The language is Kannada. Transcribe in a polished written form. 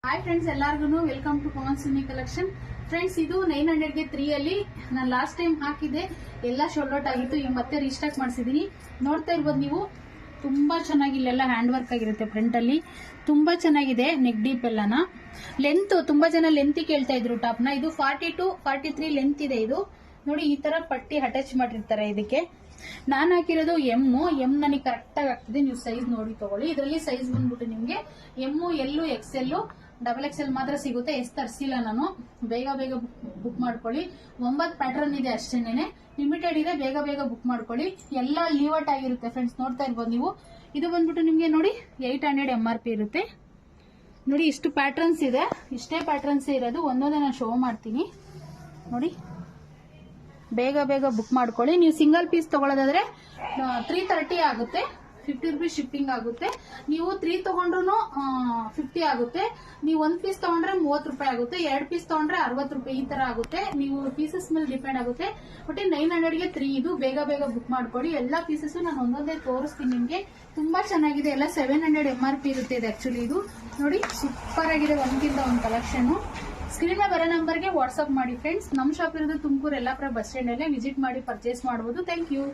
ಹಾಯ್ ಫ್ರೆಂಡ್ಸ್, ಎಲ್ಲಾರ್ಗು welcome to Pavan Suni collection. Friends, ಇದು 900ಗೆ 3 ಅಲ್ಲಿ ನಾನು ಲಾಸ್ಟ್ ಟೈಮ್ ಹಾಕಿದ್ದೆ, ಎಲ್ಲ ಶೋಲ್ಡ್ ಔಟ್ ಆಗಿತ್ತು. ಈಗ ಮತ್ತೆ ರೀಸ್ಟಾಕ್ ಮಾಡಿಸಿದೀನಿ. ನೋಡ್ತಾ ಇರ್ಬೋದು ನೀವು, ತುಂಬಾ ಚೆನ್ನಾಗಿ ಇಲ್ಲೆಲ್ಲ ಹ್ಯಾಂಡ್ ವರ್ಕ್ ಆಗಿರುತ್ತೆ. ಫ್ರಂಟ್ ಅಲ್ಲಿ ತುಂಬಾ ಚೆನ್ನಾಗಿದೆ. ನೆಕ್ ಡೀಪ್ ಎಲ್ಲಾನ ಲೆಂತ್, ತುಂಬಾ ಜನ ಲೆಂತ್ ಕೇಳ್ತಾ ಇದ್ರು ಟಾಪ್ನ. ಇದು 42, 43 ಲೆಂತ್ ಇದೆ. ಇದು ನೋಡಿ, ಈ ತರ ಪಟ್ಟಿ ಅಟ್ಯಾಚ್ ಮಾಡಿರ್ತಾರೆ ಇದಕ್ಕೆ. ನಾನು ಹಾಕಿರೋದು ಎಮ್ ನನಗೆ ಕರೆಕ್ಟ್ ಆಗಿ ಆಗ್ತಿದೆ. ನೀವು ಸೈಜ್ ನೋಡಿ ತಗೊಳ್ಳಿ. ಇದರಲ್ಲಿ ಸೈಜ್ ಬಂದ್ಬಿಟ್ಟು ನಿಮ್ಗೆ ಎಮ್, ಎಲ್, XL, XXL ಮಾತ್ರ ಸಿಗುತ್ತೆ. ತರಿಸಿಲ್ಲ ನಾನು. ಬೇಗ ಬುಕ್ ಮಾಡ್ಕೊಳ್ಳಿ. 9 ಪ್ಯಾಟರ್ನ್ ಇದೆ ಅಷ್ಟೇನೆ, ಲಿಮಿಟೆಡ್ ಇದೆ. ಬೇಗ ಬುಕ್ ಮಾಡ್ಕೊಳ್ಳಿ. ಎಲ್ಲ ಲೀವಟ್ ಆಗಿರುತ್ತೆ ಫ್ರೆಂಡ್ಸ್. ನೋಡ್ತಾ ಇರ್ಬೋದು ನೀವು. ಇದು ಬಂದ್ಬಿಟ್ಟು ನಿಮ್ಗೆ ನೋಡಿ 800 MRP ಇರುತ್ತೆ. ನೋಡಿ, ಇಷ್ಟು ಪ್ಯಾಟರ್ನ್ಸ್ ಇದೆ. ಇಷ್ಟೇ ಪ್ಯಾಟರ್ನ್ಸ್ ಇರೋದು. ಒಂದೊಂದೇ ನಾನು ಶೋ ಮಾಡ್ತೀನಿ ನೋಡಿ. ಬೇಗ ಬುಕ್ ಮಾಡ್ಕೊಳ್ಳಿ. ನೀವು ಸಿಂಗಲ್ ಪೀಸ್ ತಗೊಳ್ಳೋದಾದ್ರೆ 330 ಆಗುತ್ತೆ. 50 ರೂಪೀಸ್ ಶಿಪ್ಪಿಂಗ್ ಆಗುತ್ತೆ. ನೀವು 3 ತಗೊಂಡ್ರು 50 ಆಗುತ್ತೆ. ನೀವು 1 ಪೀಸ್ ತಗೊಂಡ್ರೆ 30 ರೂಪಾಯಿ ಆಗುತ್ತೆ. 2 ಪೀಸ್ ತಗೊಂಡ್ರೆ 60 ರೂಪಾಯಿ. ಈ ತರ ಆಗುತ್ತೆ. ನೀವು ಪೀಸಸ್ ಮೇಲೆ ಡಿಪೆಂಡ್ ಆಗುತ್ತೆ. ಬಟ್ 900ಗೆ 3 ಇದು. ಬೇಗ ಬುಕ್ ಮಾಡ್ಕೊಳ್ಳಿ. ಎಲ್ಲಾ ಪೀಸಸ್ ನಾನು ಒಂದೊಂದೇ ತೋರಿಸ್ತೀನಿ ನಿಮ್ಗೆ. ತುಂಬಾ ಚೆನ್ನಾಗಿದೆ. ಎಲ್ಲ 700 MRP ಇರುತ್ತೆ. ಇದು ಆಕ್ಚುಲಿ ಇದು ನೋಡಿ, ಸೂಪರ್ ಆಗಿದೆ. ಒಂದ್ಕಿಂತ ಒಂದು ಕಲೆಕ್ಷನ್. ಸ್ಕ್ರೀನ್ ಮೇಲೆ ಬರೋ ನಂಬರ್ಗೆ ವಾಟ್ಸ್ಆಪ್ ಮಾಡಿ ಫ್ರೆಂಡ್ಸ್. ನಮ್ಮ ಶಾಪ್ ಇರೋದು ತುಮಕೂರು ಯಲ್ಲಾಪುರ ಬಸ್ ಸ್ಟ್ಯಾಂಡ್ ಅಲ್ಲೇ. ವಿಸಿಟ್ ಮಾಡಿ ಪರ್ಚೇಸ್ ಮಾಡಬಹುದು. Thank you.